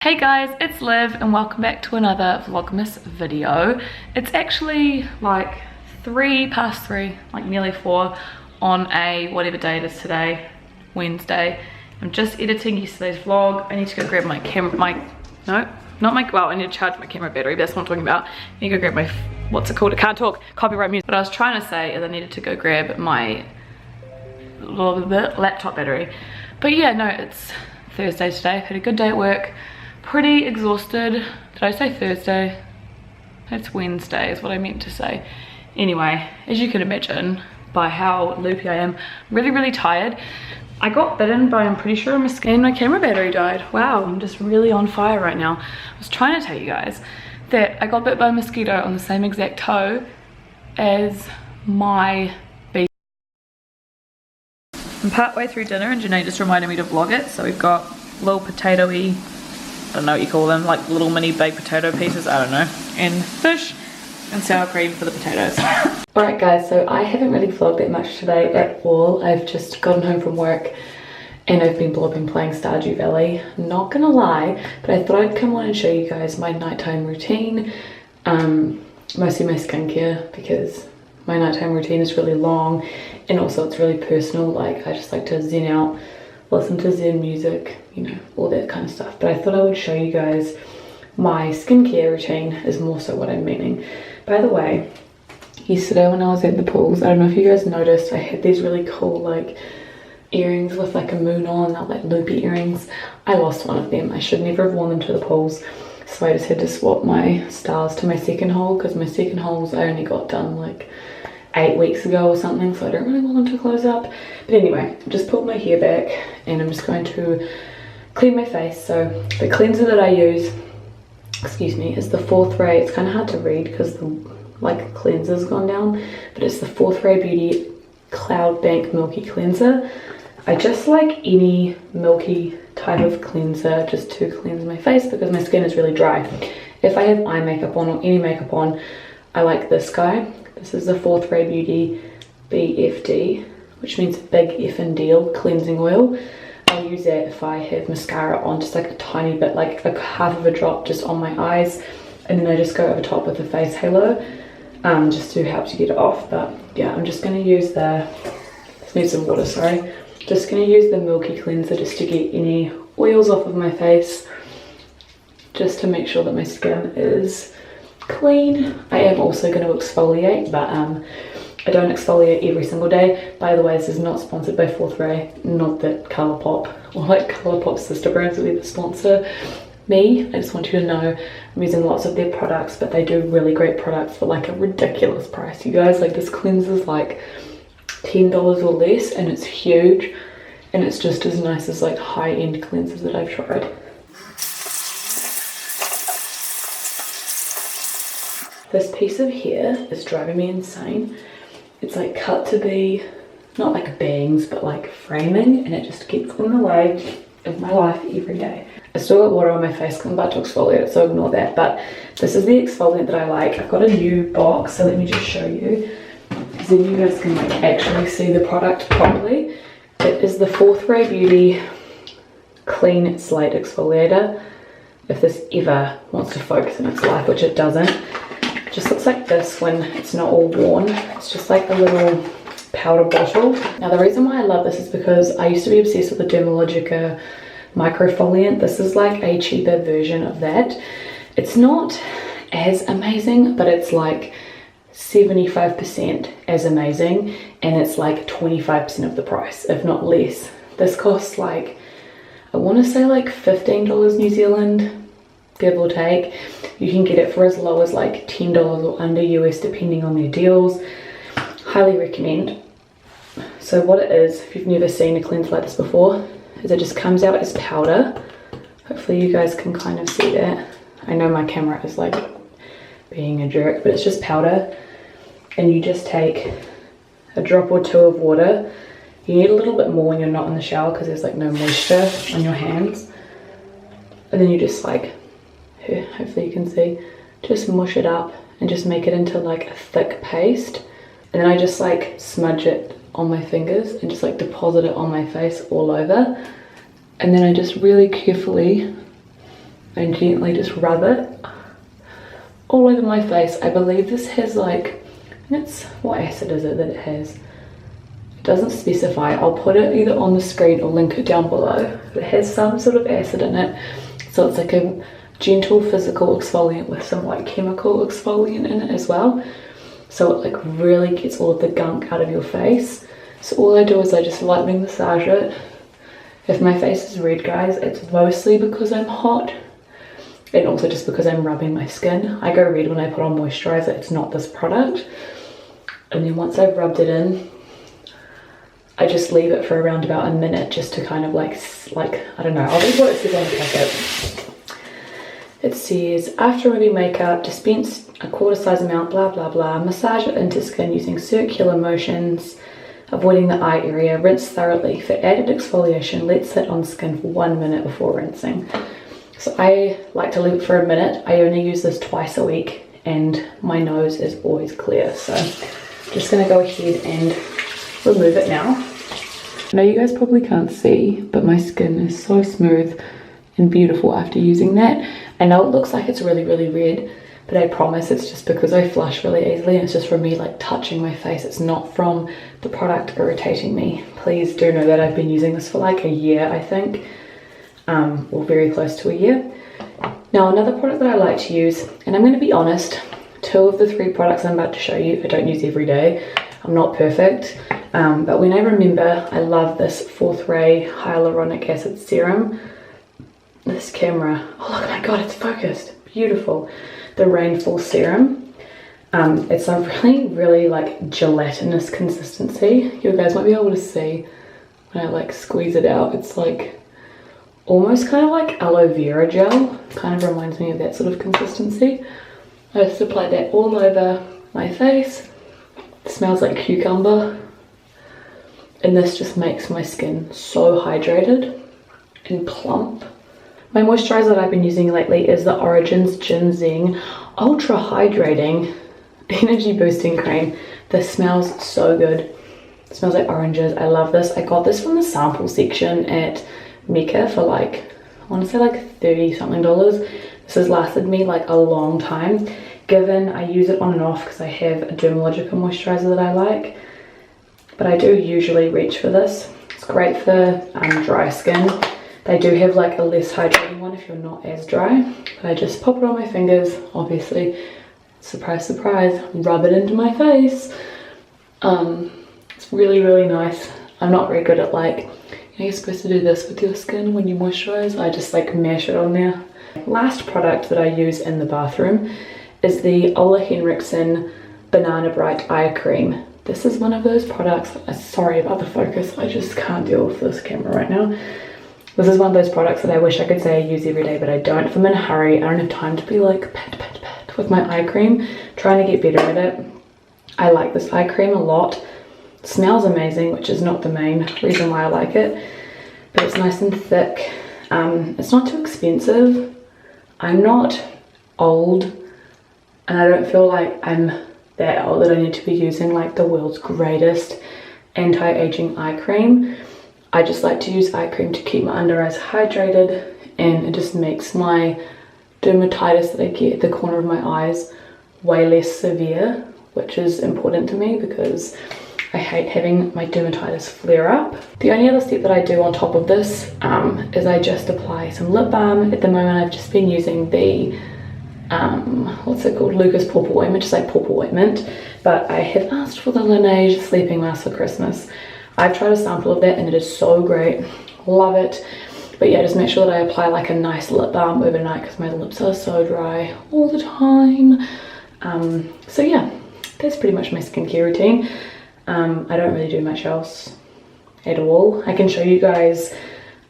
Hey guys, it's Liv and welcome back to another Vlogmas video. It's actually like 3:03, like nearly 4 on a whatever day it is today, Wednesday. I'm just editing yesterday's vlog. I need to go grab my camera, well, I need to charge my camera battery, but that's what I'm talking about. I need to go grab my, what's it called? I can't talk, copyright music. What I was trying to say is I needed to go grab my laptop battery. But yeah, no, it's Thursday today. I've had a good day at work. Pretty exhausted. Did I say Thursday? It's Wednesday is what I meant to say. Anyway, as you can imagine by how loopy I am, really tired. I got bitten by, I'm pretty sure, a mosquito and my camera battery died. Wow, I'm just really on fire right now. I was trying to tell you guys that I got bit by a mosquito on the same exact toe as my beef. I'm part way through dinner and Janae just reminded me to vlog it. So we've got little potato-y, I don't know what you call them, like little mini baked potato pieces, I don't know, and fish and sour cream for the potatoes. Alright guys, so I haven't really vlogged that much today at all. I've just gotten home from work and I've been playing Stardew Valley. Not gonna lie, but I thought I'd come on and show you guys my nighttime routine. Mostly my skincare, because my nighttime routine is really long and also it's really personal. Like, I just like to zen out, listen to zen music, you know, all that kind of stuff. But I thought I would show you guys my skincare routine is more so what I'm meaning. By the way, yesterday when I was at the pools, I don't know if you guys noticed, I had these really cool like earrings with like a moon on, not like loopy earrings. I lost one of them. I should never have worn them to the pools. So I just had to swap my stars to my second hole, because my second holes I only got done like 8 weeks ago or something, so I don't really want them to close up. But anyway, I just pulled my hair back and I'm just going to clean my face. So the cleanser that I use, excuse me, is the 4th Ray. It's kind of hard to read because the like cleanser's gone down, but it's the 4th Ray Beauty Cloud Bank Milky Cleanser. I just like any milky type of cleanser just to cleanse my face because my skin is really dry. If I have eye makeup on or any makeup on, I like this guy. This is the 4th Ray Beauty BFD, which means Big Effin' Deal Cleansing Oil. I'll use that if I have mascara on, just like a tiny bit, like a half of a drop just on my eyes, and then I just go over top with the face halo, just to help to get it off. But yeah, I'm just going to use just need some water, sorry. Just going to use the Milky Cleanser just to get any oils off of my face, just to make sure that my skin is clean. I am also going to exfoliate, but I don't exfoliate every single day. By the way, this is not sponsored by 4th Ray, not that Colourpop or like Colourpop's sister brands will either sponsor me. I just want you to know I'm using lots of their products, but they do really great products for like a ridiculous price, you guys. Like, this cleanser's like $10 or less and it's huge, and it's just as nice as like high-end cleansers that I've tried. This piece of hair is driving me insane. It's like cut to be, not like bangs, but like framing, and it just gets in the way of my life every day. I still got water on my face because I'm about to exfoliate it, so ignore that. But this is the exfoliant that I like. I've got a new box, so let me just show you, because then you guys can like actually see the product properly. It is the 4th Ray Beauty Clean Slate Exfoliator. If this ever wants to focus in its life, which it doesn't. It just looks like this when it's not all worn. It's just like a little powder bottle. Now the reason why I love this is because I used to be obsessed with the Dermalogica microfoliant. This is like a cheaper version of that. It's not as amazing, but it's like 75% as amazing, and it's like 25% of the price, if not less. This costs like, I want to say like $15 New Zealand, give or take. You can get it for as low as like $10 or under US depending on their deals. Highly recommend. So what it is, if you've never seen a cleanser like this before, is it just comes out as powder. Hopefully you guys can kind of see that. I know my camera is like being a jerk, but it's just powder, and you just take a drop or two of water. You need a little bit more when you're not in the shower because there's like no moisture on your hands, and then you just like, here, hopefully you can see, just mush it up and just make it into like a thick paste. And then I just like smudge it on my fingers and just like deposit it on my face all over, and then I just really carefully and gently just rub it all over my face. I believe this has like, it's, what acid is it that it has? It doesn't specify. I'll put it either on the screen or link it down below. It has some sort of acid in it, so it's like a gentle physical exfoliant with some like chemical exfoliant in it as well. So it like really gets all of the gunk out of your face. So all I do is I just lightly massage it. If my face is red, guys, it's mostly because I'm hot and also just because I'm rubbing my skin. I go red when I put on moisturizer. It's not this product. And then once I've rubbed it in, I just leave it for around about a minute just to kind of like I don't know, I'll read what it says on the packet. It says, after removing makeup, dispense a quarter size amount, blah blah blah, massage it into skin using circular motions, avoiding the eye area, rinse thoroughly. For added exfoliation, let sit on skin for 1 minute before rinsing. So I like to leave it for a minute. I only use this twice a week and my nose is always clear. So I'm just gonna go ahead and remove it now. I know you guys probably can't see, but my skin is so smooth and beautiful after using that. I know it looks like it's really, really red, but I promise it's just because I flush really easily and it's just from me like touching my face. It's not from the product irritating me. Please do know that I've been using this for like a year, I think, or very close to a year. Now another product that I like to use, and I'm going to be honest, 2 of the 3 products I'm about to show you I don't use every day. I'm not perfect, but when I remember, I love this 4th Ray Hyaluronic Acid Serum. This camera, oh look, my god, it's focused, beautiful. The Rainfall Serum. It's a really like gelatinous consistency. You guys might be able to see when I like squeeze it out. It's like almost kind of like aloe vera gel. Kind of reminds me of that sort of consistency. I just applied that all over my face. It smells like cucumber. And this just makes my skin so hydrated and plump. My moisturizer that I've been using lately is the Origins Ginseng Ultra Hydrating Energy Boosting Cream. This smells so good. It smells like oranges. I love this. I got this from the sample section at Mecca for like, I want to say like $30 something. This has lasted me like a long time, given I use it on and off because I have a Dermalogica moisturizer that I like. But I do usually reach for this. It's great for dry skin. They do have like a less hydrating one if you're not as dry. But I just pop it on my fingers, obviously. Surprise, surprise, rub it into my face. It's really, really nice. I'm not very good at like, you know, you're supposed to do this with your skin when you moisturize. I just like mash it on there. Last product that I use in the bathroom is the Ole Henriksen Banana Bright Eye Cream. This is one of those products, sorry about the focus, I just can't deal with this camera right now. This is one of those products that I wish I could say I use every day, but I don't. If I'm in a hurry, I don't have time to be like pat, pat, pat with my eye cream, trying to get better at it. I like this eye cream a lot. It smells amazing, which is not the main reason why I like it, but it's nice and thick. It's not too expensive. I'm not old, and I don't feel like I'm that old that I need to be using like the world's greatest anti-aging eye cream. I just like to use eye cream to keep my under eyes hydrated, and it just makes my dermatitis that I get at the corner of my eyes way less severe, which is important to me because I hate having my dermatitis flare up. The only other step that I do on top of this is I just apply some lip balm. At the moment I've just been using the what's it called, Lucas Purple Ointment, just like purple ointment, but I have asked for the Laneige sleeping mask for Christmas. I've tried a sample of that and it is so great, love it. But yeah, just make sure that I apply like a nice lip balm overnight because my lips are so dry all the time. So yeah, that's pretty much my skincare routine. I don't really do much else at all. I can show you guys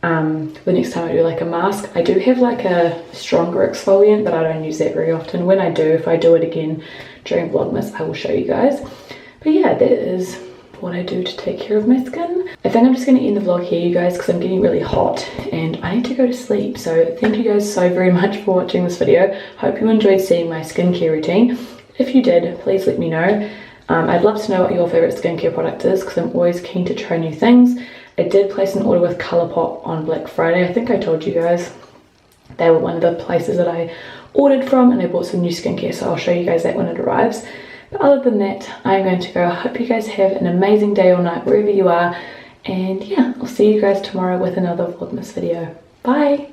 the next time I do like a mask. I do have like a stronger exfoliant, but I don't use that very often. When I do, if I do it again during Vlogmas, I will show you guys. But yeah, that is what I do to take care of my skin. I think I'm just going to end the vlog here, you guys, because I'm getting really hot and I need to go to sleep. So thank you guys so very much for watching this video. Hope you enjoyed seeing my skincare routine. If you did, please let me know. I'd love to know what your favorite skincare product is because I'm always keen to try new things. I did place an order with Colourpop on Black Friday. I think I told you guys. They were one of the places that I ordered from, and I bought some new skincare, so I'll show you guys that when it arrives. But other than that, I'm going to go. I hope you guys have an amazing day or night wherever you are, and yeah, I'll see you guys tomorrow with another Vlogmas video. Bye!